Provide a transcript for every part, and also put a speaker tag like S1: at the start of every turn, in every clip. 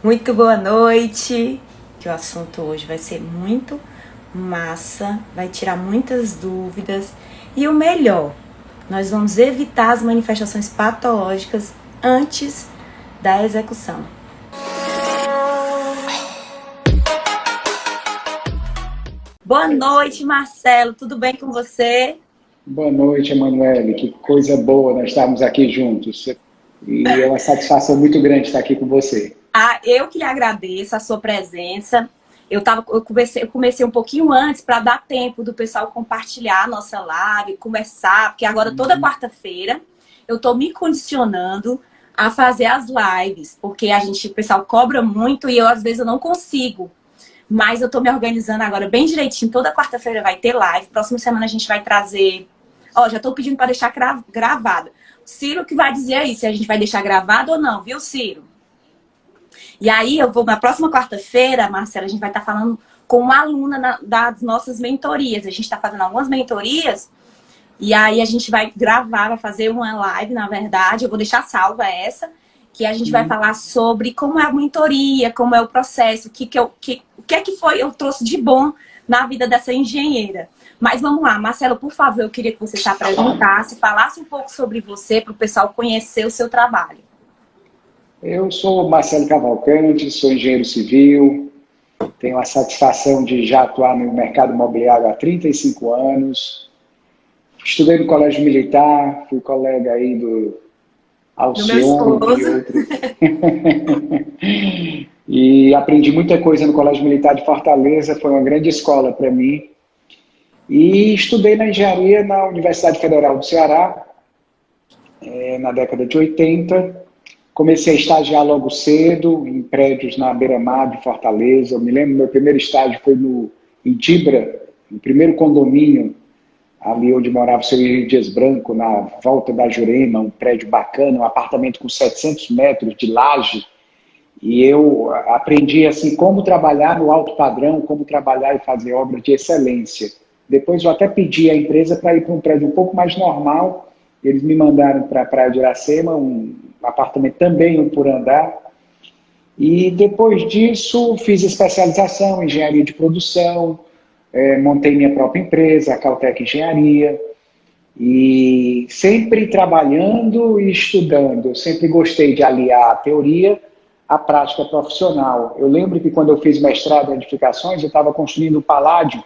S1: Muito boa noite, que o assunto hoje vai ser muito massa, vai tirar muitas dúvidas e o melhor, nós vamos evitar as manifestações patológicas antes da execução. Boa noite, Marcelo, tudo bem com você?
S2: Boa noite, Emanuele. Que coisa boa nós estarmos aqui juntos. E é uma satisfação muito grande estar aqui com você.
S1: Eu que lhe agradeço a sua presença. Eu comecei um pouquinho antes para dar tempo do pessoal compartilhar a nossa live, conversar, porque agora toda quarta-feira eu estou me condicionando a fazer as lives, porque o pessoal cobra muito e às vezes eu não consigo. Mas eu estou me organizando agora bem direitinho. Toda quarta-feira vai ter live. Próxima semana a gente vai trazer. Já estou pedindo para deixar gravado. Ciro que vai dizer aí se a gente vai deixar gravado ou não, viu, Ciro? E aí eu vou, na próxima quarta-feira, Marcela, a gente vai estar falando com uma aluna das nossas mentorias. A gente está fazendo algumas mentorias e aí a gente vai gravar, vai fazer uma live, na verdade. Eu vou deixar salva essa, que a gente vai falar sobre como é a mentoria, como é o processo, o que é que foi eu trouxe de bom na vida dessa engenheira. Mas vamos lá, Marcelo, por favor, eu queria que você se apresentasse, falasse um pouco sobre você, para o pessoal conhecer o seu trabalho.
S2: Eu sou Marcelo Cavalcante, sou engenheiro civil, tenho a satisfação de já atuar no mercado imobiliário há 35 anos. Estudei no Colégio Militar, fui colega aí do
S1: Do meu
S2: Alcione e
S1: esposo.
S2: outros. E aprendi muita coisa no Colégio Militar de Fortaleza, foi uma grande escola para mim. E estudei na engenharia na Universidade Federal do Ceará, na década de 80. Comecei a estagiar logo cedo, em prédios na beira-mar de Fortaleza. Eu me lembro, meu primeiro estágio foi no Idibra, no primeiro condomínio, ali onde morava o seu Henrique Dias Branco, na volta da Jurema, um prédio bacana, um apartamento com 700 metros de laje. E eu aprendi assim como trabalhar no alto padrão, como trabalhar e fazer obra de excelência. Depois eu até pedi à empresa para ir para um prédio um pouco mais normal. Eles me mandaram para a Praia de Iracema, um apartamento também um por andar. E depois disso fiz especialização em engenharia de produção, montei minha própria empresa, a Caltech Engenharia, e sempre trabalhando e estudando. Eu sempre gostei de aliar a teoria à prática profissional. Eu lembro que quando eu fiz mestrado em edificações, eu estava construindo o Paládio,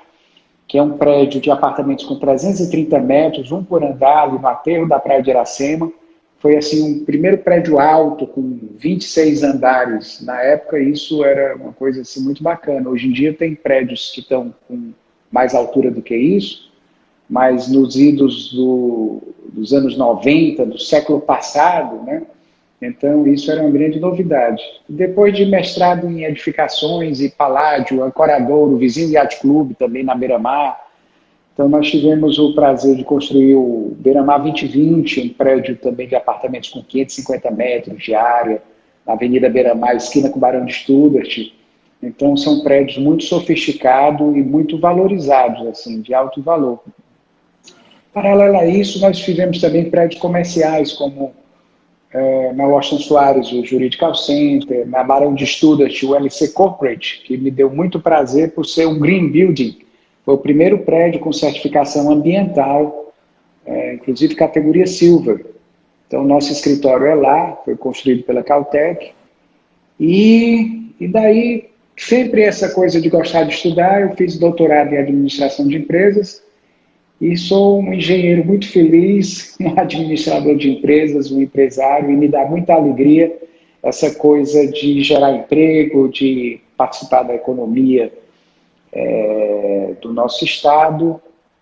S2: que é um prédio de apartamentos com 330 metros, um por andar, ali no aterro da Praia de Iracema. Foi assim um primeiro prédio alto, com 26 andares. Na época, isso era uma coisa assim, muito bacana. Hoje em dia, tem prédios que estão com mais altura do que isso, mas nos idos dos anos 90, do século passado, né? Então, isso era uma grande novidade. Depois de mestrado em edificações e Paládio, Ancoradouro, Vizinho Yacht Clube, também na Beira-Mar. Então, nós tivemos o prazer de construir o Beira-Mar 2020, um prédio também de apartamentos com 550 metros de área, na Avenida Beira-Mar, esquina com o Barão de Stuttgart. Então, são prédios muito sofisticados e muito valorizados, assim, de alto valor. Paralelo a isso, nós tivemos também prédios comerciais, como na Washington Soares, o Juridical Center, na Barão de Stuttgart, o LC Corporate, que me deu muito prazer por ser um Green Building. Foi o primeiro prédio com certificação ambiental, inclusive categoria Silver. Então, nosso escritório é lá, foi construído pela Caltech. E daí, sempre essa coisa de gostar de estudar, eu fiz doutorado em administração de empresas, e sou um engenheiro muito feliz, um administrador de empresas, um empresário, e me dá muita alegria essa coisa de gerar emprego, de participar da economia do nosso Estado,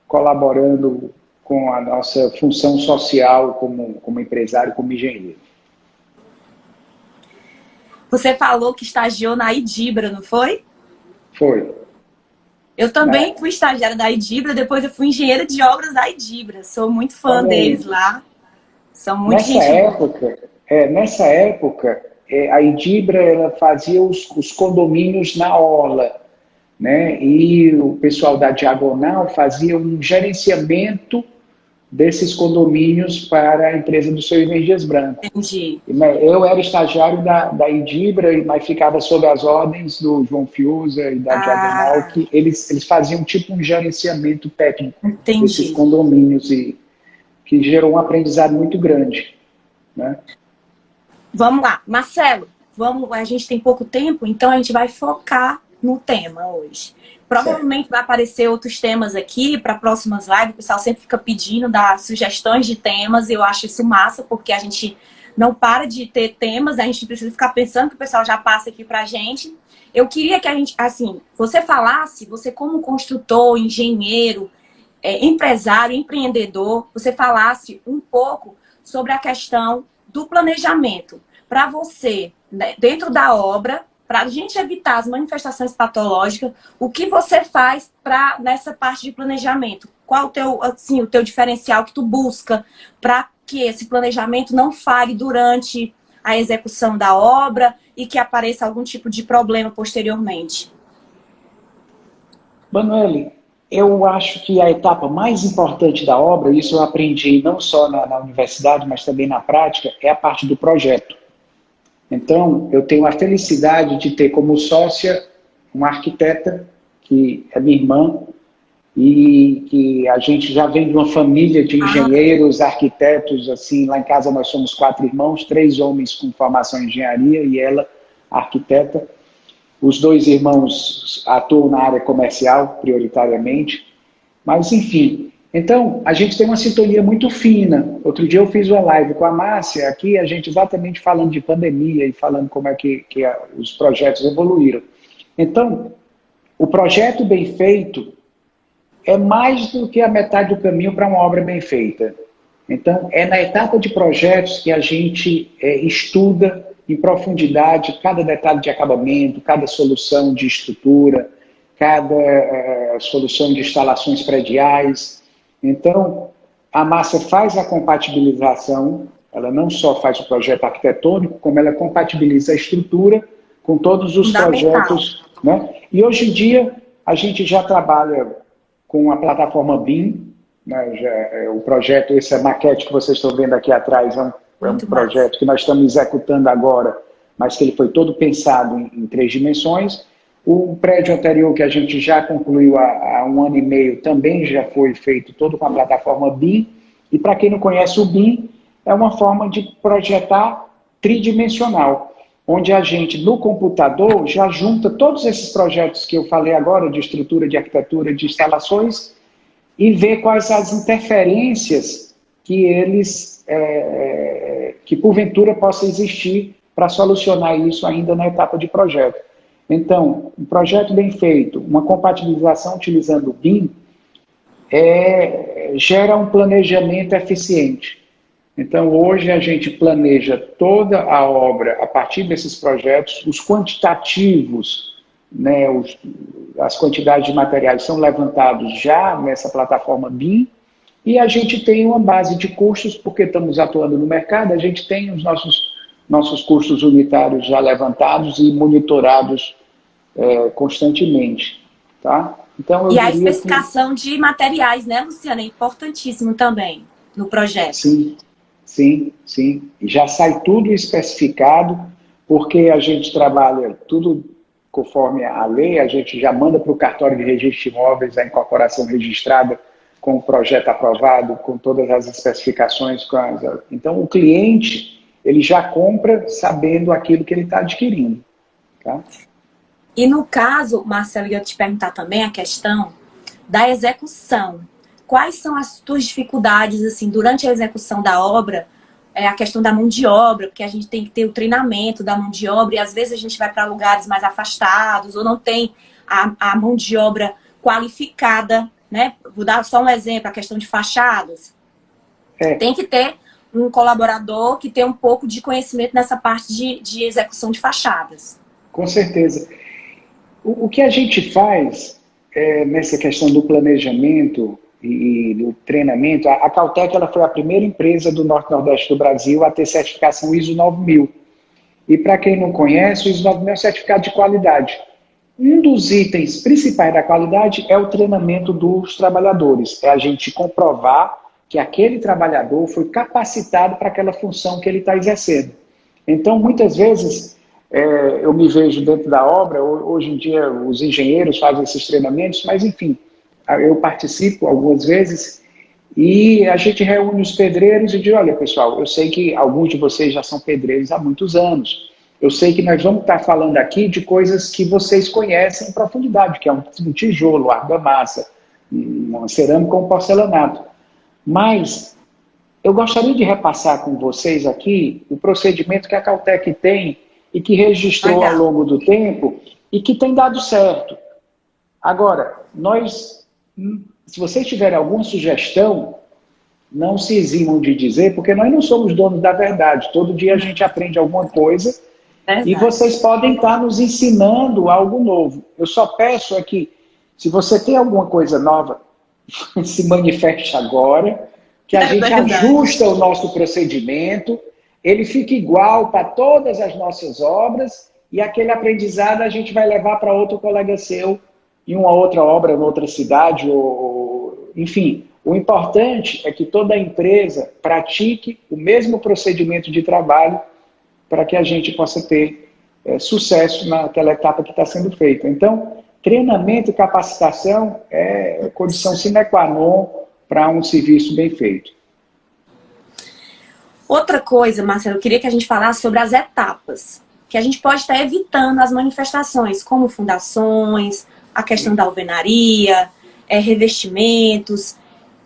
S2: colaborando com a nossa função social como empresário, como engenheiro.
S1: Você falou que estagiou na Idibra, não foi?
S2: Foi.
S1: Eu
S2: Na,
S1: também fui estagiária da Idibra, depois eu fui engenheira de obras da Idibra. Sou muito fã
S2: olha
S1: deles
S2: aí,
S1: lá. São muito
S2: nessa
S1: gente boa.
S2: época, nessa época a Idibra ela fazia os condomínios na orla, né? E o pessoal da Diagonal fazia um gerenciamento desses condomínios para a empresa do seu Ivan Dias Branco.
S1: Entendi.
S2: Eu era estagiário da Idibra, mas ficava sob as ordens do João Fiuza e da Diagonal, que eles faziam tipo um gerenciamento técnico desses condomínios, e que gerou um aprendizado muito grande, né?
S1: Vamos lá, Marcelo, a gente tem pouco tempo, então a gente vai focar no tema hoje. Provavelmente vai aparecer outros temas aqui para próximas lives. O pessoal sempre fica pedindo, dá sugestões de temas. Eu acho isso massa, porque a gente não para de ter temas. A gente precisa ficar pensando que o pessoal já passa aqui para a gente. Eu queria que a gente, assim, você falasse, você como construtor, engenheiro, empresário, empreendedor, você falasse um pouco sobre a questão do planejamento. Para você, né, dentro da obra, para a gente evitar as manifestações patológicas, o que você faz nessa parte de planejamento? Qual o teu diferencial que tu busca para que esse planejamento não falhe durante a execução da obra e que apareça algum tipo de problema posteriormente?
S2: Manuele, eu acho que a etapa mais importante da obra, isso eu aprendi não só na universidade, mas também na prática, é a parte do projeto. Então, eu tenho a felicidade de ter como sócia uma arquiteta, que é minha irmã, e que a gente já vem de uma família de engenheiros, arquitetos, assim, lá em casa nós somos 4 irmãos, 3 homens com formação em engenharia e ela, arquiteta. Os 2 irmãos atuam na área comercial, prioritariamente, mas enfim. Então, a gente tem uma sintonia muito fina. Outro dia eu fiz uma live com a Márcia, aqui a gente exatamente falando de pandemia e falando como é que os projetos evoluíram. Então, o projeto bem feito é mais do que a metade do caminho para uma obra bem feita. Então, é na etapa de projetos que a gente estuda em profundidade cada detalhe de acabamento, cada solução de estrutura, cada solução de instalações prediais. Então, a Márcia faz a compatibilização, ela não só faz o projeto arquitetônico, como ela compatibiliza a estrutura com todos os projetos, né? E hoje em dia, a gente já trabalha com a plataforma BIM, né? O projeto, essa maquete que vocês estão vendo aqui atrás, é um projeto que nós estamos executando agora, mas que ele foi todo pensado em 3 dimensões. O prédio anterior, que a gente já concluiu há 1 ano e meio, também já foi feito todo com a plataforma BIM. E para quem não conhece o BIM, é uma forma de projetar tridimensional, onde a gente, no computador, já junta todos esses projetos que eu falei agora, de estrutura, de arquitetura, de instalações, e vê quais as interferências que que porventura possa existir para solucionar isso ainda na etapa de projeto. Então, um projeto bem feito, uma compatibilização utilizando o BIM, gera um planejamento eficiente. Então, hoje a gente planeja toda a obra a partir desses projetos, os quantitativos, né, as quantidades de materiais são levantados já nessa plataforma BIM, e a gente tem uma base de custos, porque estamos atuando no mercado, a gente tem os nossos custos unitários já levantados e monitorados constantemente, tá? Então,
S1: e a especificação de materiais, né, Luciana? É importantíssimo também no projeto.
S2: Sim, sim, sim. Já sai tudo especificado, porque a gente trabalha tudo conforme a lei, a gente já manda para o cartório de registro de imóveis a incorporação registrada com o projeto aprovado, com todas as especificações. Então, o cliente, ele já compra sabendo aquilo que ele está adquirindo, tá?
S1: E no caso, Marcelo, eu ia te perguntar também a questão da execução. Quais são as tuas dificuldades, assim, durante a execução da obra? A questão da mão de obra, porque a gente tem que ter o treinamento da mão de obra, e às vezes a gente vai para lugares mais afastados, ou não tem a mão de obra qualificada, né? Vou dar só um exemplo, a questão de fachadas. Tem que ter um colaborador que tenha um pouco de conhecimento nessa parte de execução de fachadas.
S2: Com certeza. O que a gente faz nessa questão do planejamento e do treinamento, a Cautec ela foi a primeira empresa do Norte-Nordeste do Brasil a ter certificação ISO 9000. E para quem não conhece, o ISO 9000 é um certificado de qualidade. Um dos itens principais da qualidade é o treinamento dos trabalhadores, é a gente comprovar que aquele trabalhador foi capacitado para aquela função que ele está exercendo. Então, muitas vezes, eu me vejo dentro da obra, hoje em dia os engenheiros fazem esses treinamentos, mas enfim, eu participo algumas vezes e a gente reúne os pedreiros e diz, olha pessoal, eu sei que alguns de vocês já são pedreiros há muitos anos, eu sei que nós vamos estar falando aqui de coisas que vocês conhecem em profundidade, que é um tijolo, argamassa, uma cerâmica ou um porcelanato. Mas eu gostaria de repassar com vocês aqui o procedimento que a Caltech tem e que registrou ao longo do tempo e que tem dado certo. Agora, se vocês tiverem alguma sugestão, não se eximam de dizer, porque nós não somos donos da verdade. Todo dia a gente aprende alguma coisa e vocês podem estar nos ensinando algo novo. Eu só peço é que, se você tem alguma coisa nova, se manifeste agora, que a gente ajusta o nosso procedimento, ele fica igual para todas as nossas obras e aquele aprendizado a gente vai levar para outro colega seu em uma outra obra, em outra cidade, enfim. O importante é que toda empresa pratique o mesmo procedimento de trabalho para que a gente possa ter sucesso naquela etapa que está sendo feita. Então, treinamento e capacitação é condição sine qua non para um serviço bem feito.
S1: Outra coisa, Marcelo, eu queria que a gente falasse sobre as etapas, que a gente pode estar evitando as manifestações, como fundações, a questão da alvenaria, revestimentos.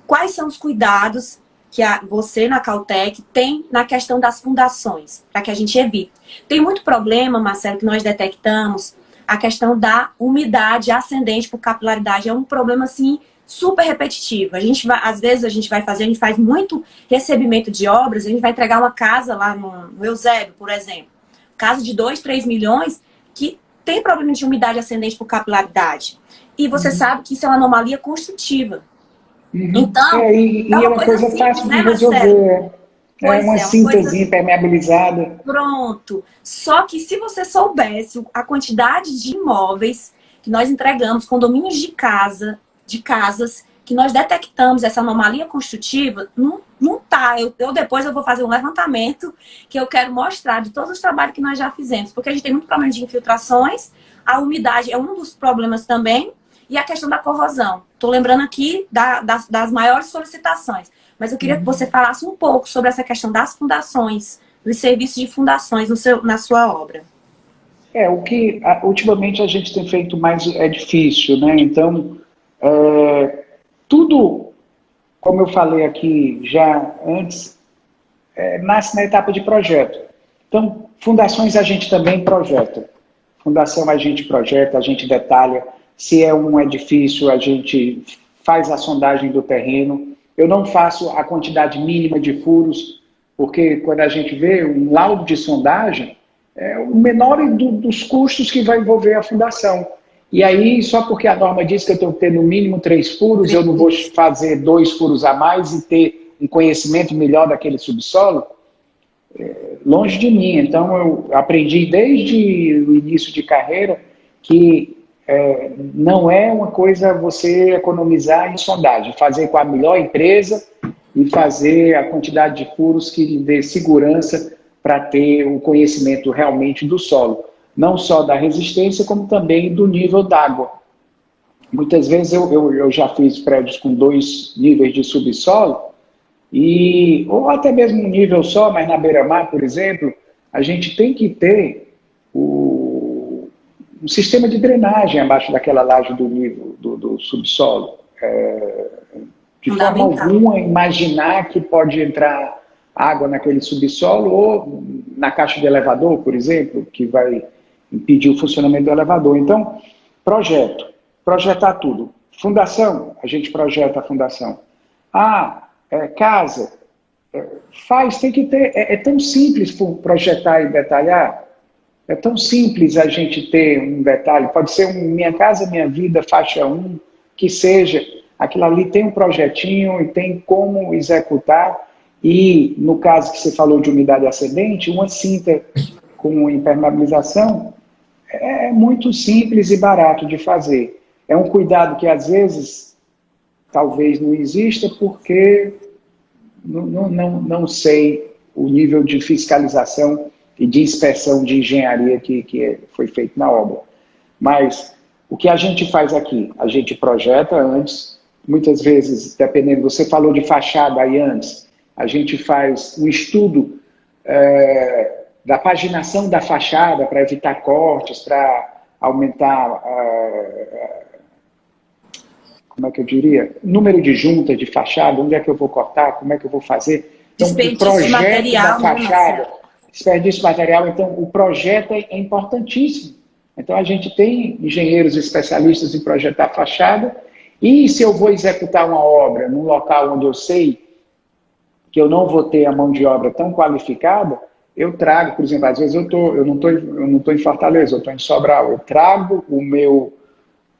S1: Quais são os cuidados que você, na Caltech, tem na questão das fundações, para que a gente evite? Tem muito problema, Marcelo, que nós detectamos, a questão da umidade ascendente por capilaridade. É um problema, assim, super repetitivo. Às vezes a gente faz muito recebimento de obras, a gente vai entregar uma casa lá no Eusébio, por exemplo. Casa de 2, 3 milhões, que tem problema de umidade ascendente por capilaridade. E você sabe que isso é uma anomalia construtiva. Então,
S2: é uma coisa simples, fácil de resolver. É uma cintazinha impermeabilizada.
S1: Pronto. Só que se você soubesse a quantidade de imóveis que nós entregamos, condomínios de casas, que nós detectamos essa anomalia construtiva, não tá. Depois eu vou fazer um levantamento que eu quero mostrar de todos os trabalhos que nós já fizemos. Porque a gente tem muito problema de infiltrações, a umidade é um dos problemas também, e a questão da corrosão. Estou lembrando aqui das maiores solicitações. Mas eu queria que você falasse um pouco sobre essa questão das fundações, dos serviços de fundações na sua obra.
S2: O que ultimamente a gente tem feito mais difícil, né? Então, tudo, como eu falei aqui já antes, nasce na etapa de projeto. Então, fundações a gente também projeta. Fundação a gente projeta, a gente detalha. Se é um edifício, a gente faz a sondagem do terreno. Eu não faço a quantidade mínima de furos, porque quando a gente vê um laudo de sondagem, é o menor dos custos que vai envolver a fundação. E aí, só porque a norma diz que eu tenho que ter no mínimo 3 furos, eu não vou fazer 2 furos a mais e ter um conhecimento melhor daquele subsolo, longe de mim. Então, eu aprendi desde o início de carreira que não é uma coisa você economizar em sondagem, fazer com a melhor empresa e fazer a quantidade de furos que lhe dê segurança para ter o conhecimento realmente do solo. Não só da resistência, como também do nível d'água. Muitas vezes eu já fiz prédios com 2 níveis de subsolo, ou até mesmo um nível só, mas na beira-mar, por exemplo, a gente tem que ter um sistema de drenagem abaixo daquela laje do nível do subsolo. De forma alguma, imaginar que pode entrar água naquele subsolo ou na caixa de elevador, por exemplo, que vai impedir o funcionamento do elevador. Então, projetar tudo. Fundação, a gente projeta a fundação. Casa, tem que ter, é tão simples projetar e detalhar. É tão simples a gente ter um detalhe, pode ser Minha Casa Minha Vida, faixa 1, que seja, aquilo ali tem um projetinho e tem como executar, e no caso que você falou de umidade ascendente, uma cinta com impermeabilização é muito simples e barato de fazer. É um cuidado que às vezes talvez não exista porque não sei o nível de fiscalização e de inspeção de engenharia que foi feito na obra. Mas o que a gente faz aqui? A gente projeta antes, muitas vezes, dependendo, você falou de fachada aí antes, a gente faz um estudo da paginação da fachada para evitar cortes, para aumentar, como é que eu diria, número de juntas de fachada, onde é que eu vou cortar, como é que eu vou fazer. Então, o projeto material, da fachada, desperdício de material, então o projeto é importantíssimo. Então a gente tem engenheiros especialistas em projetar fachada, e se eu vou executar uma obra num local onde eu sei que eu não vou ter a mão de obra tão qualificada, eu trago, por exemplo, às vezes eu não estou em Fortaleza, eu estou em Sobral, eu trago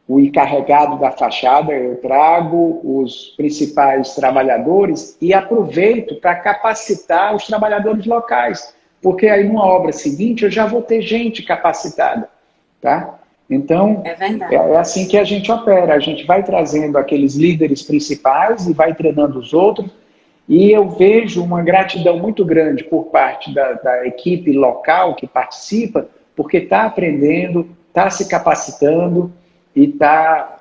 S2: o encarregado da fachada, eu trago os principais trabalhadores e aproveito para capacitar os trabalhadores locais, porque aí numa obra seguinte eu já vou ter gente capacitada, tá? Então, é assim que a gente opera, a gente vai trazendo aqueles líderes principais e vai treinando os outros, e eu vejo uma gratidão muito grande por parte da equipe local que participa, porque está aprendendo, está se capacitando e está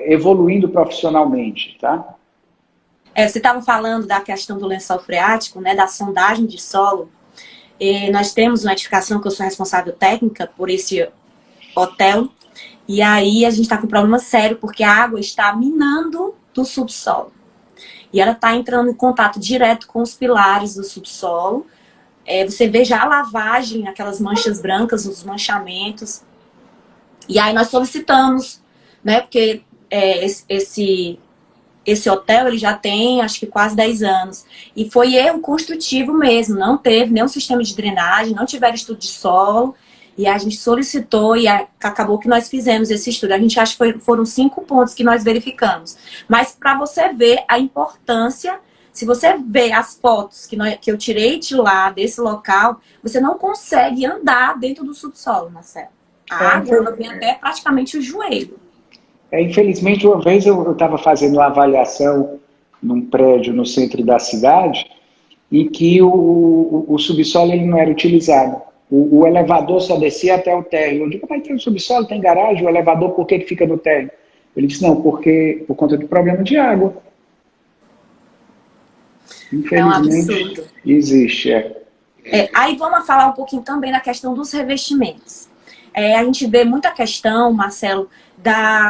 S2: evoluindo profissionalmente, tá?
S1: Você estava falando da questão do lençol freático, né, da sondagem de solo. Nós temos uma edificação que eu sou responsável técnica por esse hotel, e aí a gente está com um problema sério, porque a água está minando do subsolo. E ela está entrando em contato direto com os pilares do subsolo. Você vê já a lavagem, aquelas manchas brancas, os manchamentos. E aí nós solicitamos, né, porque esse hotel ele já tem, acho que quase 10 anos. E foi erro construtivo mesmo, não teve nenhum sistema de drenagem, não tiveram estudo de solo. E a gente solicitou e acabou que nós fizemos esse estudo. A gente acha que foram 5 pontos que nós verificamos. Mas para você ver a importância, se você ver as fotos que eu tirei de lá, desse local, você não consegue andar dentro do subsolo, Marcelo. A água ela vem até praticamente o joelho.
S2: Infelizmente, uma vez eu estava fazendo uma avaliação num prédio no centro da cidade e que o subsolo ele não era utilizado. O elevador só descia até o térreo. Eu digo, mas tem um subsolo, tem garagem, o elevador por que fica no térreo? Ele disse, não, porque por conta do problema de água. Infelizmente, existe.
S1: Aí vamos falar um pouquinho também da questão dos revestimentos. A gente vê muita questão, Marcelo,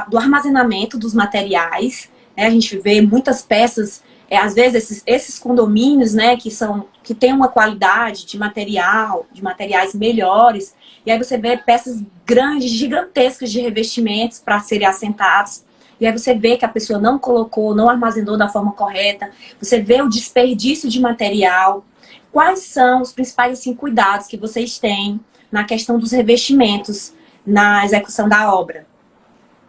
S1: do armazenamento dos materiais. A gente vê muitas peças, às vezes esses condomínios, né, que tem uma qualidade de materiais melhores, e aí você vê peças grandes, gigantescas de revestimentos para serem assentados, e aí você vê que a pessoa não colocou, não armazenou da forma correta, você vê o desperdício de material. Quais são os principais cuidados que vocês têm na questão dos revestimentos na execução da obra?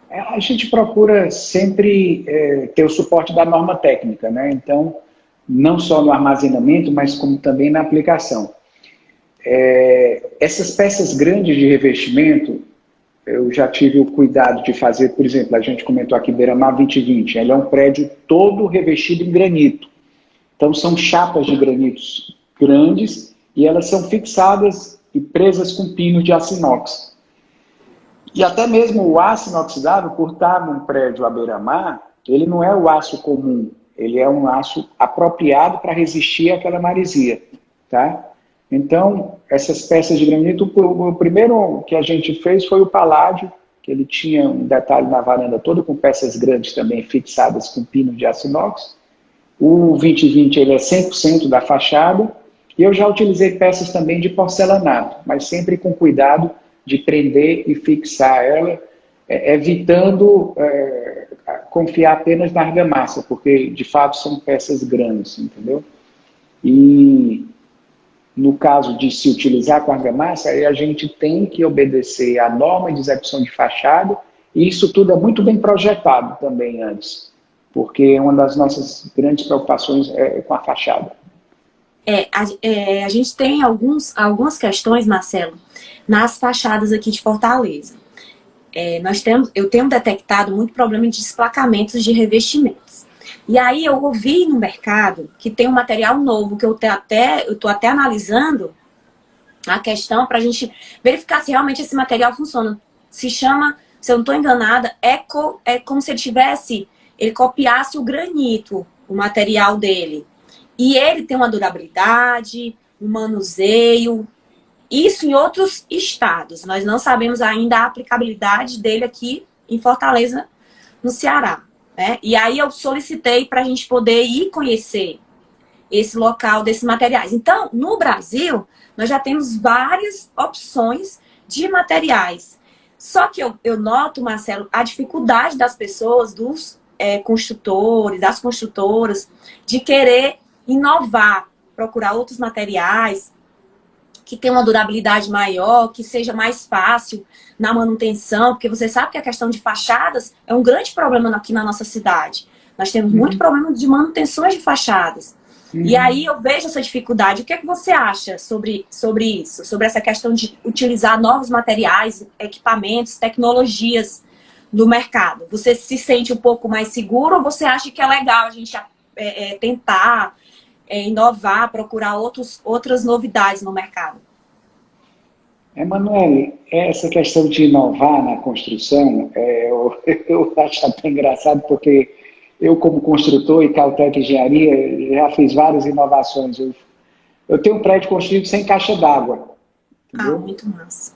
S2: A gente procura sempre ter o suporte da norma técnica, né? Então, não só no armazenamento, mas como também na aplicação. Essas peças grandes de revestimento, eu já tive o cuidado de fazer, por exemplo, a gente comentou aqui Beira-Mar 2020, ele é um prédio todo revestido em granito. Então, são chapas de granitos grandes e elas são fixadas e presas com pino de aço inox. E até mesmo o aço inoxidável, por estar num prédio à beira-mar, ele não é o aço comum, ele é um aço apropriado para resistir àquela maresia, tá? Então, essas peças de granito, o primeiro que a gente fez foi o paládio, que ele tinha um detalhe na varanda toda, com peças grandes também fixadas com pino de aço inox. O 2020 ele é 100% da fachada, e eu já utilizei peças também de porcelanato, mas sempre com cuidado de prender e fixar ela, evitando confiar apenas na argamassa, porque de fato são peças grandes, entendeu? E no caso de se utilizar com argamassa, aí a gente tem que obedecer à norma de execução de fachada, e isso tudo é muito bem projetado também antes, porque uma das nossas grandes preocupações é com a fachada.
S1: A gente tem algumas questões, Marcelo, nas fachadas aqui de Fortaleza. Eu tenho detectado muito problema de desplacamentos de revestimentos. E aí eu ouvi no mercado que tem um material novo que eu tô até analisando a questão para a gente verificar se realmente esse material funciona. Se chama, se eu não estou enganada, é como se ele copiasse o granito, o material dele. E ele tem uma durabilidade, um manuseio, isso em outros estados. Nós não sabemos ainda a aplicabilidade dele aqui em Fortaleza, no Ceará, né? E aí eu solicitei para a gente poder ir conhecer esse local desses materiais. Então, no Brasil, nós já temos várias opções de materiais. Só que eu noto, Marcelo, a dificuldade das pessoas, dos construtores, das construtoras, de querer inovar, procurar outros materiais que tenham uma durabilidade maior, que seja mais fácil na manutenção, porque você sabe que a questão de fachadas é um grande problema aqui na nossa cidade. Nós temos muito problema de manutenções de fachadas. E aí eu vejo essa dificuldade. O que é que você acha sobre isso? Sobre essa questão de utilizar novos materiais, equipamentos, tecnologias no mercado? Você se sente um pouco mais seguro ou você acha que é legal a gente tentar inovar, procurar outras novidades no mercado?
S2: Emanuele, essa questão de inovar na construção, eu acho até engraçado porque eu, como construtor e Cautec Engenharia, já fiz várias inovações. Eu tenho um prédio construído sem caixa d'água.
S1: Ah, muito massa.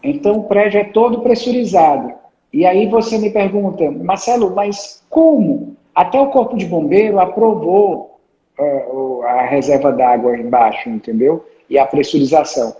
S2: Então o prédio é todo pressurizado. E aí você me pergunta, Marcelo, mas como? Até o Corpo de Bombeiro aprovou a reserva d'água embaixo, entendeu? E a pressurização.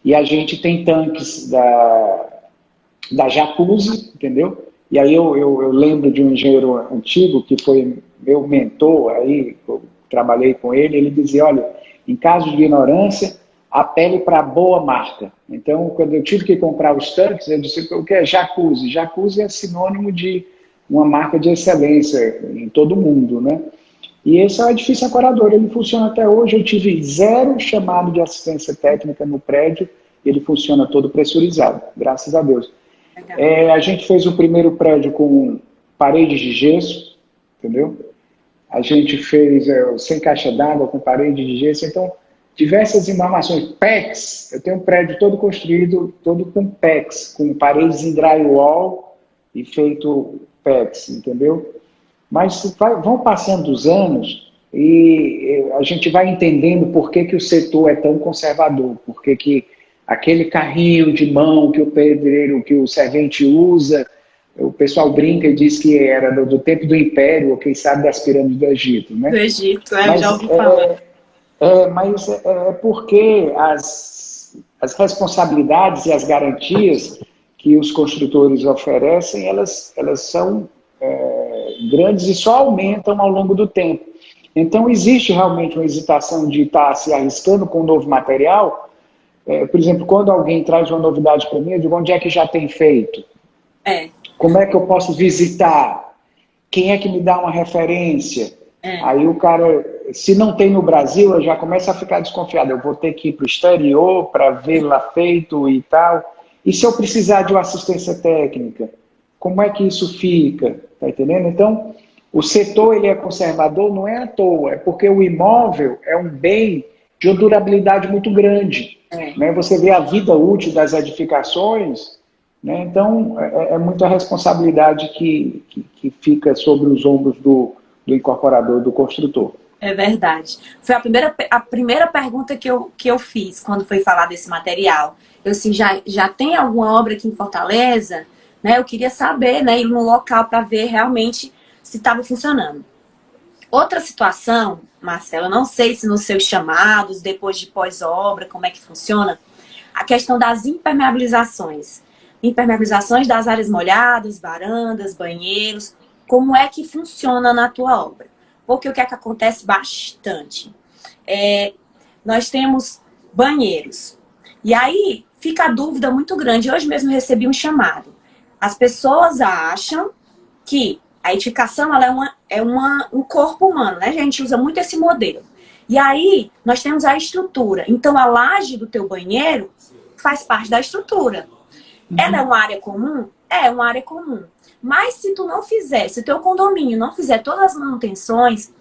S2: E a gente tem tanques da Jacuzzi, entendeu? E aí eu lembro de um engenheiro antigo que foi meu mentor, aí eu trabalhei com ele dizia, olha, em caso de ignorância, apele para boa marca. Então, quando eu tive que comprar os tanques, eu disse, o que é Jacuzzi? Jacuzzi é sinônimo de uma marca de excelência em todo o mundo, né? E esse é o edifício ancorador, ele funciona até hoje, eu tive 0 chamado de assistência técnica no prédio, ele funciona todo pressurizado, graças a Deus. A gente fez o primeiro prédio com paredes de gesso, entendeu? A gente fez sem caixa d'água, com paredes de gesso, então, diversas informações. PEX, eu tenho um prédio todo construído, todo com PEX, com paredes em drywall e feito PEX, entendeu? Mas vão passando os anos e a gente vai entendendo por que o setor é tão conservador, por que aquele carrinho de mão que o pedreiro, que o servente usa, o pessoal brinca e diz que era do tempo do Império, ou quem sabe das pirâmides do Egito, né?
S1: Do Egito, já ouvi falar.
S2: Mas é porque as responsabilidades e as garantias que os construtores oferecem, elas são grandes e só aumentam ao longo do tempo. Então, existe realmente uma hesitação de estar se arriscando com um novo material. Por exemplo, quando alguém traz uma novidade para mim, eu digo, onde é que já tem feito? Como é que eu posso visitar? Quem é que me dá uma referência? Aí o cara, se não tem no Brasil, eu já começo a ficar desconfiado. Eu vou ter que ir para o exterior para ver lá feito e tal. E se eu precisar de uma assistência técnica? Como é que isso fica? Tá entendendo? Então, o setor ele é conservador não é à toa, é porque o imóvel é um bem de uma durabilidade muito grande. Né? Você vê a vida útil das edificações, né? Então é muita responsabilidade que fica sobre os ombros do incorporador, do construtor.
S1: É verdade. Foi a primeira pergunta que eu fiz quando foi falar desse material. Eu assim, já tem alguma obra aqui em Fortaleza? Né? Eu queria saber, né, ir no local para ver realmente se estava funcionando. Outra situação, Marcelo, eu não sei se nos seus chamados, depois de pós-obra, como é que funciona, a questão das impermeabilizações. Impermeabilizações das áreas molhadas, varandas, banheiros, como é que funciona na tua obra? Porque o que é que acontece bastante? Nós temos banheiros. E aí fica a dúvida muito grande. Hoje mesmo recebi um chamado. As pessoas acham que a edificação ela um corpo humano, né? A gente usa muito esse modelo. E aí, nós temos a estrutura. Então, a laje do teu banheiro faz parte da estrutura. Ela é uma área comum? É uma área comum. Mas se tu não fizer, se o teu condomínio não fizer todas as manutenções,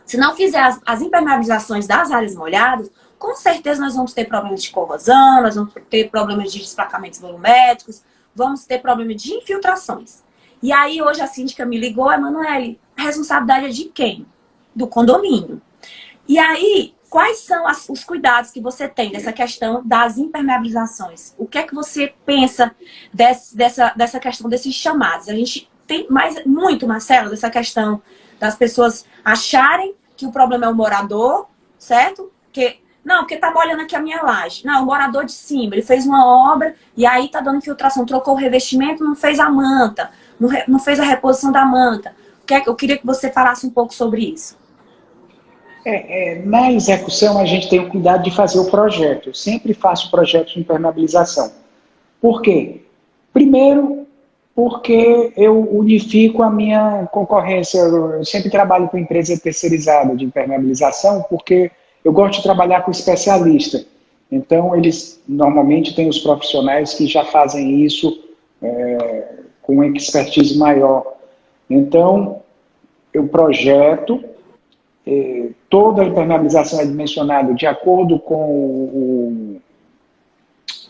S1: se não fizer as impermeabilizações das áreas molhadas, com certeza nós vamos ter problemas de corrosão, nós vamos ter problemas de desplacamentos volumétricos, vamos ter problemas de infiltrações. E aí hoje a síndica me ligou, Emanuele, a responsabilidade é de quem? Do condomínio. E aí, quais são os cuidados que você tem dessa questão das impermeabilizações? O que é que você pensa dessa questão desses chamados? A gente tem muito, Marcelo, dessa questão das pessoas acharem que o problema é o morador, certo? Porque tá molhando aqui a minha laje. Não, o morador de cima, ele fez uma obra e aí tá dando infiltração, trocou o revestimento, não fez a manta, não fez a reposição da manta. Eu queria que você falasse um pouco sobre isso.
S2: Na execução, a gente tem o cuidado de fazer o projeto. Eu sempre faço projetos de impermeabilização. Por quê? Primeiro, porque eu unifico a minha concorrência. Eu sempre trabalho com empresa terceirizada de impermeabilização, porque eu gosto de trabalhar com especialista. Então, eles normalmente têm os profissionais que já fazem isso com expertise maior. Então, eu projeto, toda a impermeabilização é dimensionada de acordo com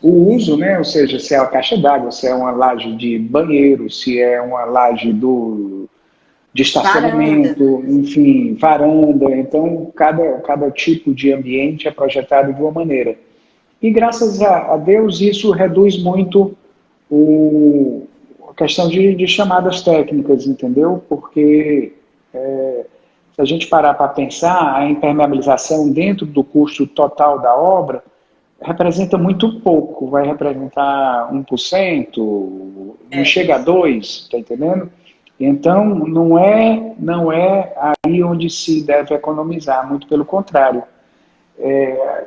S2: o uso, né? Ou seja, se é uma caixa d'água, se é uma laje de banheiro, se é uma laje de estacionamento, varanda. Enfim, varanda. Então, cada tipo de ambiente é projetado de uma maneira. E graças a Deus isso reduz muito a questão de chamadas técnicas, entendeu? Porque se a gente parar para pensar, a impermeabilização dentro do custo total da obra representa muito pouco, vai representar 1%, não chega a 2%, está entendendo? Então, não é aí onde se deve economizar, muito pelo contrário.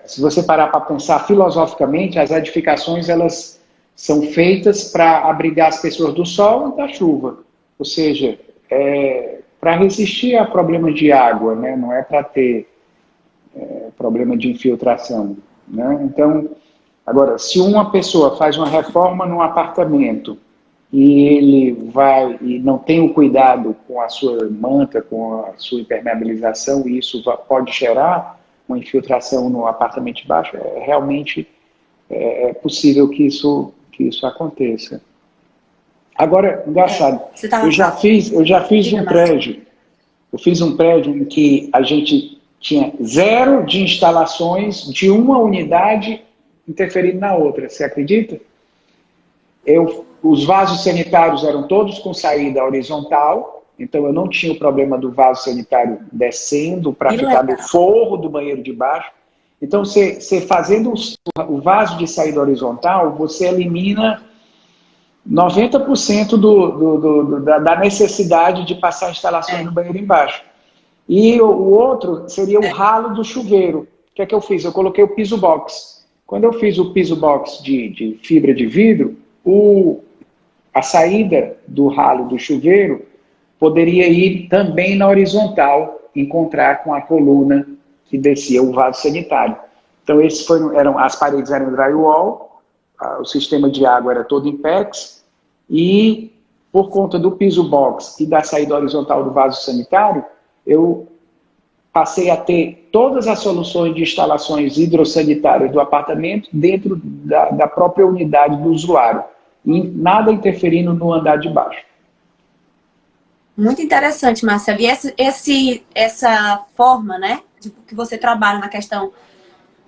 S2: Se você parar para pensar filosoficamente, as edificações elas são feitas para abrigar as pessoas do sol e da chuva, ou seja, para resistir a problemas de água, né? Não é para ter problema de infiltração. Né? Então, agora, se uma pessoa faz uma reforma num apartamento e ele vai e não tem o cuidado com a sua manta, com a sua impermeabilização, e isso pode gerar uma infiltração no apartamento de baixo, realmente é possível que isso aconteça. Agora, engraçado, eu já fiz um prédio, em que a gente tinha 0 de instalações de uma unidade interferindo na outra, você acredita? Os vasos sanitários eram todos com saída horizontal, então eu não tinha o problema do vaso sanitário descendo para ficar no forro do banheiro de baixo. Então, você fazendo o vaso de saída horizontal, você elimina 90% da necessidade de passar instalações no banheiro embaixo. E o outro seria o ralo do chuveiro. O que é que eu fiz? Eu coloquei o piso box. Quando eu fiz o piso box de fibra de vidro, a saída do ralo do chuveiro poderia ir também na horizontal, encontrar com a coluna que descia o vaso sanitário. Então, as paredes eram drywall, o sistema de água era todo IMPEX, e por conta do piso box e da saída horizontal do vaso sanitário, eu passei a ter todas as soluções de instalações hidrossanitárias do apartamento dentro da própria unidade do usuário, e nada interferindo no andar de baixo.
S1: Muito interessante, Marcelo. E essa forma, né, que você trabalha na questão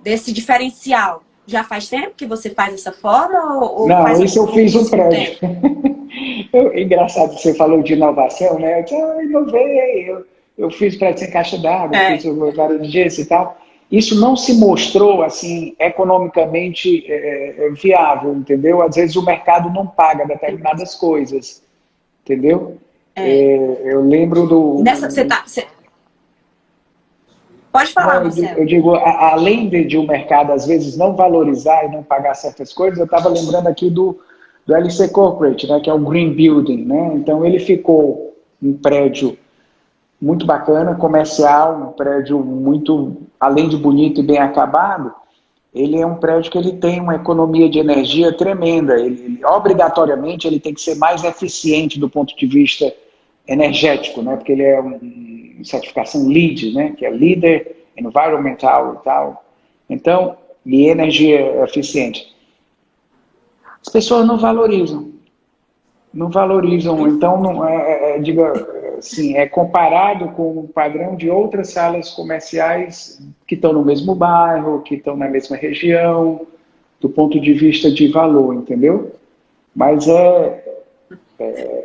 S1: desse diferencial, já faz tempo que você faz dessa forma?
S2: Não, isso eu fiz um prédio. Engraçado, você falou de inovação, né? Eu inovei, eu fiz prédio sem caixa d'água, fiz o vários de gesso e tal. Isso não se mostrou, assim, economicamente viável, entendeu? Às vezes o mercado não paga determinadas coisas, entendeu? Eu lembro do...
S1: Pode falar, Marcelo.
S2: Eu digo, além de o mercado, às vezes, não valorizar e não pagar certas coisas, eu estava lembrando aqui do LC Corporate, né, que é o Green Building. Né? Então, ele ficou um prédio muito bacana, comercial, um prédio muito, além de bonito e bem acabado, ele é um prédio que ele tem uma economia de energia tremenda. Obrigatoriamente, ele tem que ser mais eficiente do ponto de vista energético, né? Porque ele é uma certificação LEED, né? Que é Leader Environmental e tal. Então, e energia eficiente. As pessoas não valorizam. Não valorizam. Então, não diga assim, é comparado com o padrão de outras salas comerciais que estão no mesmo bairro, que estão na mesma região, do ponto de vista de valor, entendeu? Mas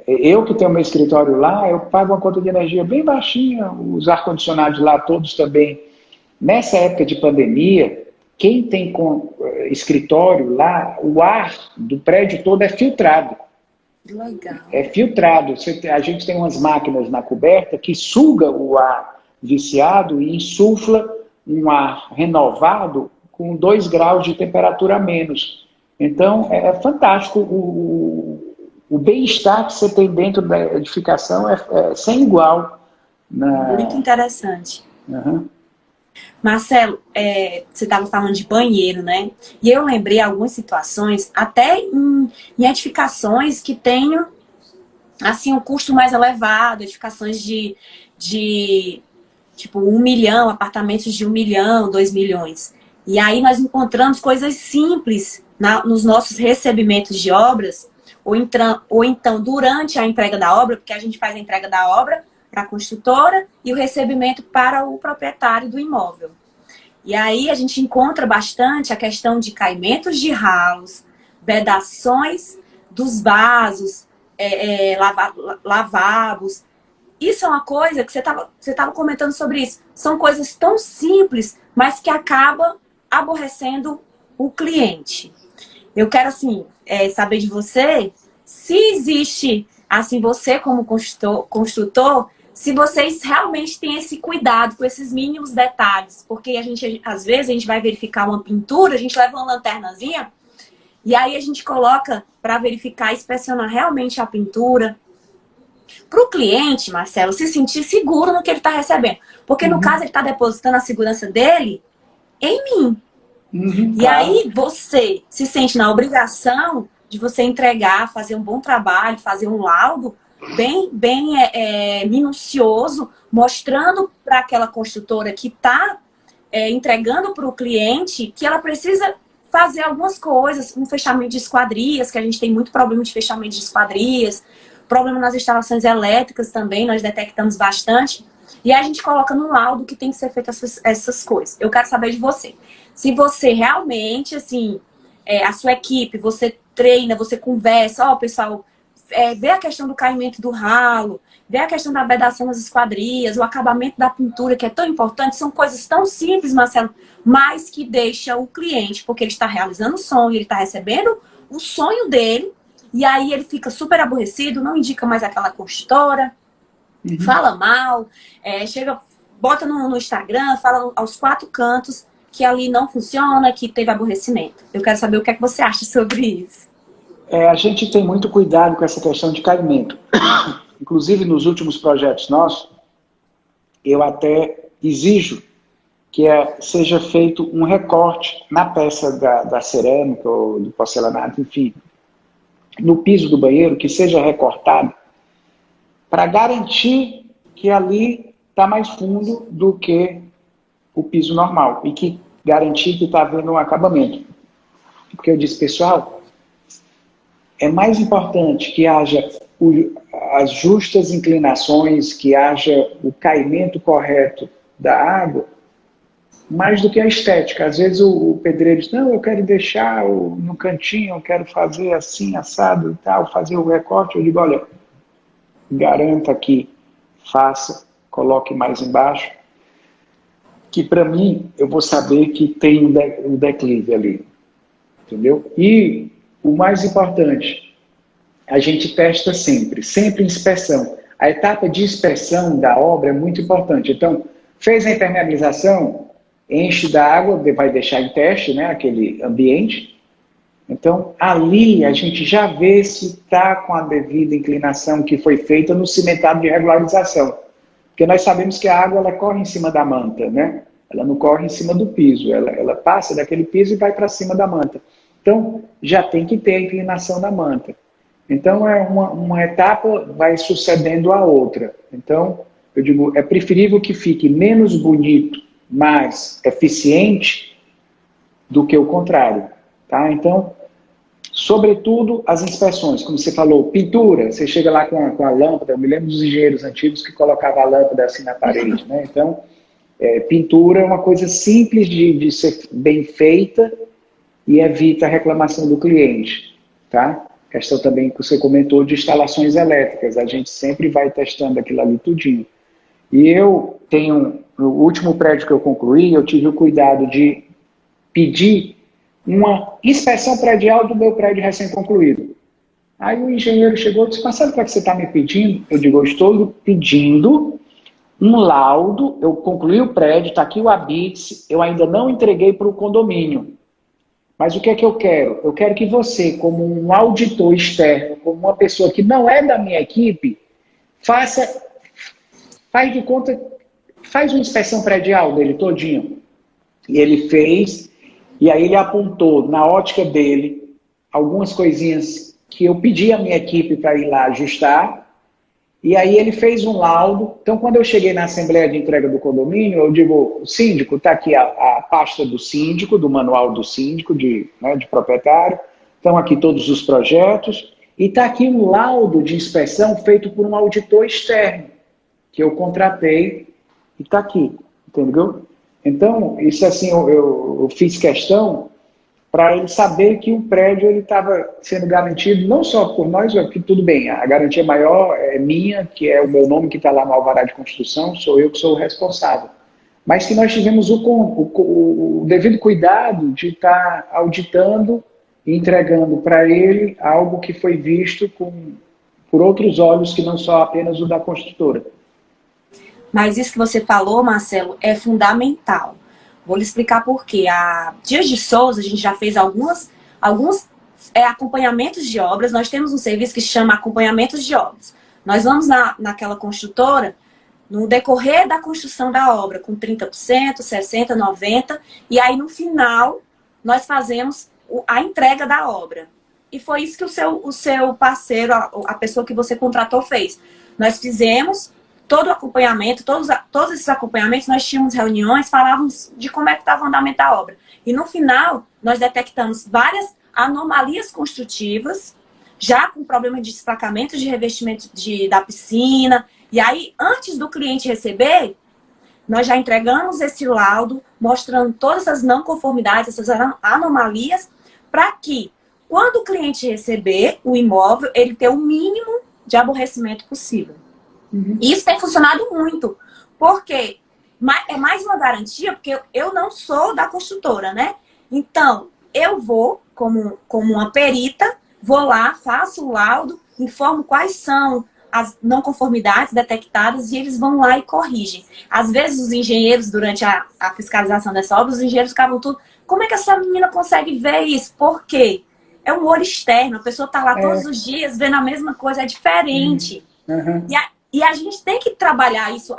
S2: eu que tenho meu escritório lá, eu pago uma conta de energia bem baixinha, os ar-condicionados lá todos também. Nessa época de pandemia, quem tem escritório lá, o ar do prédio todo é filtrado.
S1: Legal.
S2: É filtrado. A gente tem umas máquinas na coberta que suga o ar viciado e insufla um ar renovado com 2 graus de temperatura a menos. Então, é fantástico. O bem-estar que você tem dentro da edificação é sem igual.
S1: Muito interessante.
S2: Uhum.
S1: Marcelo, você estava falando de banheiro, né? E eu lembrei algumas situações, até em edificações que tenham assim, um custo mais elevado, edificações de tipo 1 milhão, apartamentos de 1 milhão, 2 milhões. E aí nós encontramos coisas simples nos nossos recebimentos de obras, ou então durante a entrega da obra, porque a gente faz a entrega da obra para a construtora e o recebimento para o proprietário do imóvel. E aí a gente encontra bastante a questão de caimentos de ralos, vedações dos vasos, lavabos. Isso é uma coisa que você estava comentando sobre isso. São coisas tão simples, mas que acabam aborrecendo o cliente. Eu quero, assim, saber de você se existe, assim, você como construtor, se vocês realmente têm esse cuidado com esses mínimos detalhes. Porque às vezes, a gente vai verificar uma pintura, a gente leva uma lanternazinha e aí a gente coloca para verificar, inspecionar realmente a pintura. Para o cliente, Marcelo, se sentir seguro no que ele está recebendo. Porque no caso, ele está depositando a segurança dele em mim. E aí você se sente na obrigação de você entregar, fazer um bom trabalho, fazer um laudo bem minucioso, mostrando para aquela construtora que está entregando para o cliente que ela precisa fazer algumas coisas, um fechamento de esquadrias, que a gente tem muito problema de fechamento de esquadrias, problema nas instalações elétricas também, nós detectamos bastante, e a gente coloca no laudo que tem que ser feito essas coisas. Eu quero saber de você. Se você realmente, assim, a sua equipe, você treina, você conversa, pessoal, vê a questão do caimento do ralo, vê a questão da vedação das esquadrias, o acabamento da pintura, que é tão importante, são coisas tão simples, Marcelo, mas que deixa o cliente, porque ele está realizando o sonho, ele está recebendo o sonho dele, e aí ele fica super aborrecido, não indica mais aquela construtora, fala mal, bota no Instagram, fala aos 4 cantos que ali não funciona, que teve aborrecimento. Eu quero saber o que é que você acha sobre isso.
S2: A gente tem muito cuidado com essa questão de caimento. Inclusive, nos últimos projetos nossos, eu até exijo que seja feito um recorte na peça da cerâmica ou do porcelanato, enfim, no piso do banheiro, que seja recortado para garantir que ali está mais fundo do que o piso normal e que garantir que está havendo um acabamento. Porque eu disse, pessoal, é mais importante que haja as justas inclinações, que haja o caimento correto da água, mais do que a estética. Às vezes o pedreiro diz, não, eu quero deixar no cantinho, eu quero fazer assim, assado e tal, fazer o recorte. Eu digo, olha, garanta que faça, coloque mais embaixo, que para mim, eu vou saber que tem um declive ali. Entendeu? E o mais importante, a gente testa sempre inspeção. A etapa de inspeção da obra é muito importante. Então, fez a impermeabilização, enche da água, vai deixar em teste, né, aquele ambiente. Então, ali a gente já vê se está com a devida inclinação que foi feita no cimentado de regularização. Porque nós sabemos que a água ela corre em cima da manta, né? Ela não corre em cima do piso, ela passa daquele piso e vai para cima da manta. Então, já tem que ter a inclinação da manta. Então, uma etapa vai sucedendo a outra. Então, eu digo, é preferível que fique menos bonito, mais eficiente, do que o contrário. Tá? Então, sobretudo as inspeções, como você falou, pintura, você chega lá com a lâmpada, eu me lembro dos engenheiros antigos que colocavam a lâmpada assim na parede, né? Então, pintura é uma coisa simples de ser bem feita e evita a reclamação do cliente, tá? Questão também que você comentou de instalações elétricas, a gente sempre vai testando aquilo ali tudinho. E eu tenho, no último prédio que eu concluí, eu tive o cuidado de pedir uma inspeção predial do meu prédio recém-concluído. Aí o engenheiro chegou e disse, mas sabe o que você está me pedindo? Eu digo, eu estou pedindo um laudo, eu concluí o prédio, está aqui o ABITS, eu ainda não entreguei para o condomínio. Mas o que é que eu quero? Eu quero que você, como um auditor externo, como uma pessoa que não é da minha equipe, faz de conta, faz uma inspeção predial dele todinho. E ele fez, e aí ele apontou na ótica dele algumas coisinhas que eu pedi à minha equipe para ir lá ajustar, e aí ele fez um laudo. Então, quando eu cheguei na assembleia de entrega do condomínio, eu digo, síndico, está aqui a pasta do síndico, do manual do síndico, de proprietário, estão aqui todos os projetos, e está aqui um laudo de inspeção feito por um auditor externo, que eu contratei, e está aqui, entendeu? Então, isso assim, eu fiz questão para ele saber que o prédio estava sendo garantido não só por nós, que tudo bem, a garantia maior é minha, que é o meu nome que está lá no alvará de construção, sou eu que sou o responsável. Mas que nós tivemos o devido cuidado de estar auditando e entregando para ele algo que foi visto por outros olhos que não só apenas o da construtora.
S1: Mas isso que você falou, Marcelo, é fundamental. Vou lhe explicar por quê. A Dias de Souza, a gente já fez alguns acompanhamentos de obras. Nós temos um serviço que chama acompanhamentos de obras. Nós vamos naquela construtora, no decorrer da construção da obra, com 30%, 60%, 90%, e aí no final nós fazemos a entrega da obra. E foi isso que o seu parceiro, a pessoa que você contratou, fez. Nós fizemos todo o acompanhamento, todos esses acompanhamentos, nós tínhamos reuniões, falávamos de como é que estava o andamento da obra. E no final, nós detectamos várias anomalias construtivas, já com problema de destacamento de revestimento da piscina. E aí, antes do cliente receber, nós já entregamos esse laudo, mostrando todas as não conformidades, essas anomalias, para que, quando o cliente receber o imóvel, ele tenha o mínimo de aborrecimento possível. Isso tem funcionado muito, porque é mais uma garantia, porque eu não sou da construtora, né? Então, eu vou, como uma perita, vou lá, faço o laudo, informo quais são as não conformidades detectadas e eles vão lá e corrigem. Às vezes, os engenheiros, durante a fiscalização dessa obra, os engenheiros ficavam tudo, como é que essa menina consegue ver isso? Por quê? É um olho externo, a pessoa está lá todos os dias vendo a mesma coisa, é diferente. E a gente tem que trabalhar isso,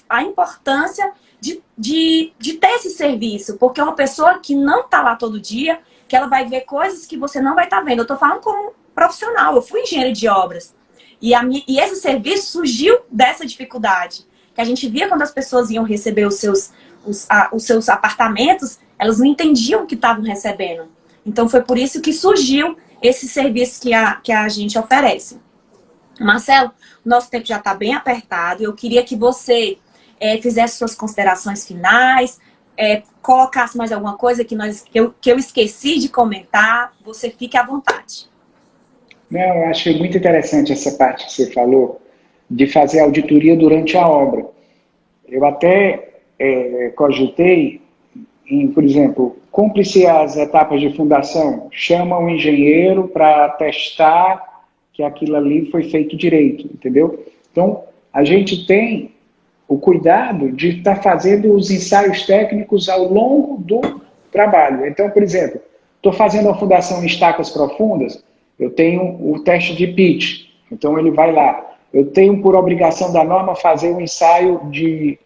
S1: a importância de ter esse serviço, porque é uma pessoa que não está lá todo dia, que ela vai ver coisas que você não vai estar vendo. Eu estou falando como profissional, eu fui engenheiro de obras. E esse serviço surgiu dessa dificuldade, que a gente via quando as pessoas iam receber os seus apartamentos, elas não entendiam o que estavam recebendo. Então foi por isso que surgiu esse serviço que a gente oferece. Marcelo, nosso tempo já está bem apertado. Eu queria que você fizesse suas considerações finais, colocasse mais alguma coisa que eu esqueci de comentar. Você fique à vontade.
S2: Não, eu achei muito interessante essa parte que você falou, de fazer auditoria durante a obra. Eu até cogitei em, por exemplo, cumpre-se as etapas de fundação, chama o engenheiro para testar que aquilo ali foi feito direito, entendeu? Então, a gente tem o cuidado de estar fazendo os ensaios técnicos ao longo do trabalho. Então, por exemplo, estou fazendo a fundação em estacas profundas, eu tenho o teste de pitch, então ele vai lá. Eu tenho por obrigação da norma fazer um ensaio de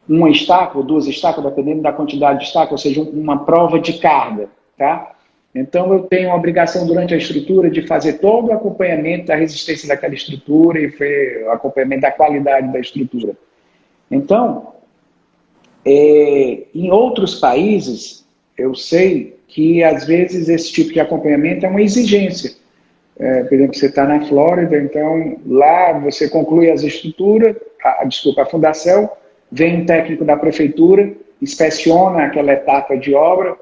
S2: uma estaca ou duas estacas, dependendo da quantidade de estaca, ou seja, uma prova de carga, tá? Então, eu tenho a obrigação, durante a estrutura, de fazer todo o acompanhamento da resistência daquela estrutura e o acompanhamento da qualidade da estrutura. Então, em outros países, eu sei que, às vezes, esse tipo de acompanhamento é uma exigência. Por exemplo, você está na Flórida, então, lá você conclui as estruturas, a fundação, vem um técnico da prefeitura, inspeciona aquela etapa de obra,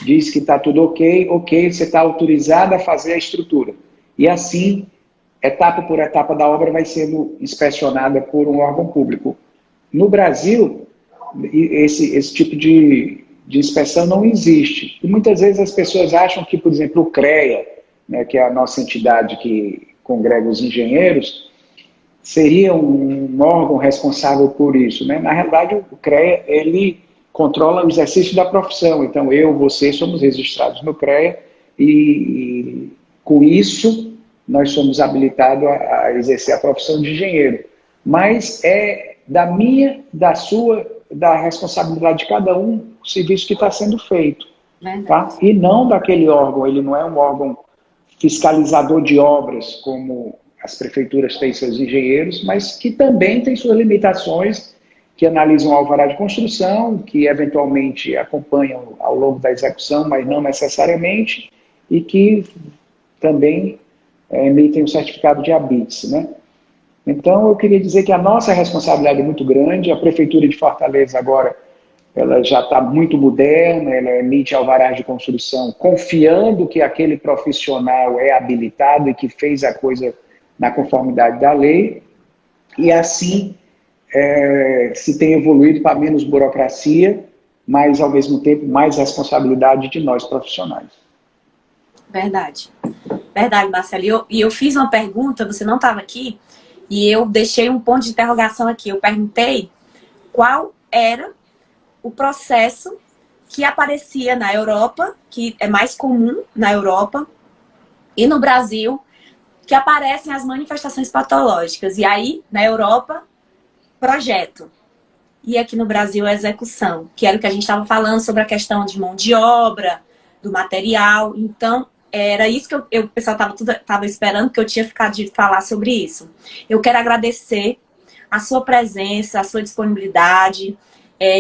S2: diz que está tudo ok, você está autorizado a fazer a estrutura. E assim, etapa por etapa da obra vai sendo inspecionada por um órgão público. No Brasil, esse tipo de inspeção não existe. E muitas vezes as pessoas acham que, por exemplo, o CREA, né, que é a nossa entidade que congrega os engenheiros, seria um órgão responsável por isso, né? Na realidade, o CREA, ele controla o exercício da profissão. Então, você somos registrados no CREA e com isso, nós somos habilitados a exercer a profissão de engenheiro. Mas é da minha, da sua, da responsabilidade de cada um o serviço que está sendo feito. Tá? E não daquele órgão, ele não é um órgão fiscalizador de obras, como as prefeituras têm seus engenheiros, mas que também tem suas limitações, que analisam o alvará de construção, que eventualmente acompanham ao longo da execução, mas não necessariamente, e que também emitem o certificado de habites, né? Então, eu queria dizer que a nossa responsabilidade é muito grande. A Prefeitura de Fortaleza agora, ela já está muito moderna, ela emite alvarás de construção confiando que aquele profissional é habilitado e que fez a coisa na conformidade da lei, e assim se tem evoluído para menos burocracia, mas ao mesmo tempo mais responsabilidade de nós profissionais.
S1: Verdade. Verdade, Marcelo. E eu fiz uma pergunta, você não estava aqui, e eu deixei um ponto de interrogação aqui. Eu perguntei qual era o processo que aparecia na Europa, que é mais comum na Europa e no Brasil, que aparecem as manifestações patológicas. E aí, na Europa, projeto. E aqui no Brasil, a execução, que era o que a gente estava falando sobre a questão de mão de obra, do material. Então, era isso que o pessoal estava esperando, que eu tinha ficado de falar sobre isso. Eu quero agradecer a sua presença, a sua disponibilidade,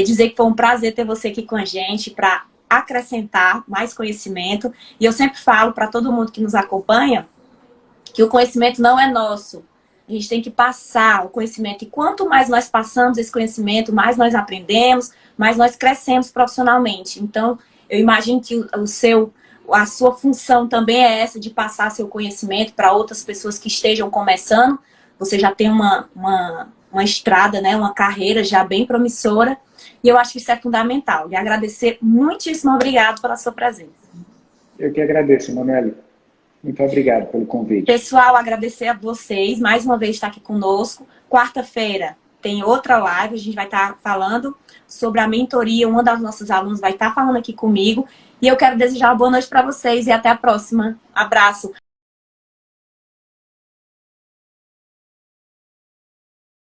S1: dizer que foi um prazer ter você aqui com a gente para acrescentar mais conhecimento. E eu sempre falo para todo mundo que nos acompanha que o conhecimento não é nosso. A gente tem que passar o conhecimento. E quanto mais nós passamos esse conhecimento, mais nós aprendemos, mais nós crescemos profissionalmente. Então, eu imagino que a sua função também é essa, de passar seu conhecimento para outras pessoas que estejam começando. Você já tem uma estrada, né, uma carreira já bem promissora. E eu acho que isso é fundamental. E agradecer, muitíssimo obrigado pela sua presença.
S2: Eu que agradeço, Emanuele. Muito obrigado pelo convite.
S1: Pessoal, agradecer a vocês, mais uma vez estar aqui conosco. Quarta-feira tem outra live, a gente vai estar falando sobre a mentoria, uma das nossas alunas vai estar falando aqui comigo. E eu quero desejar uma boa noite para vocês e até a próxima. Abraço.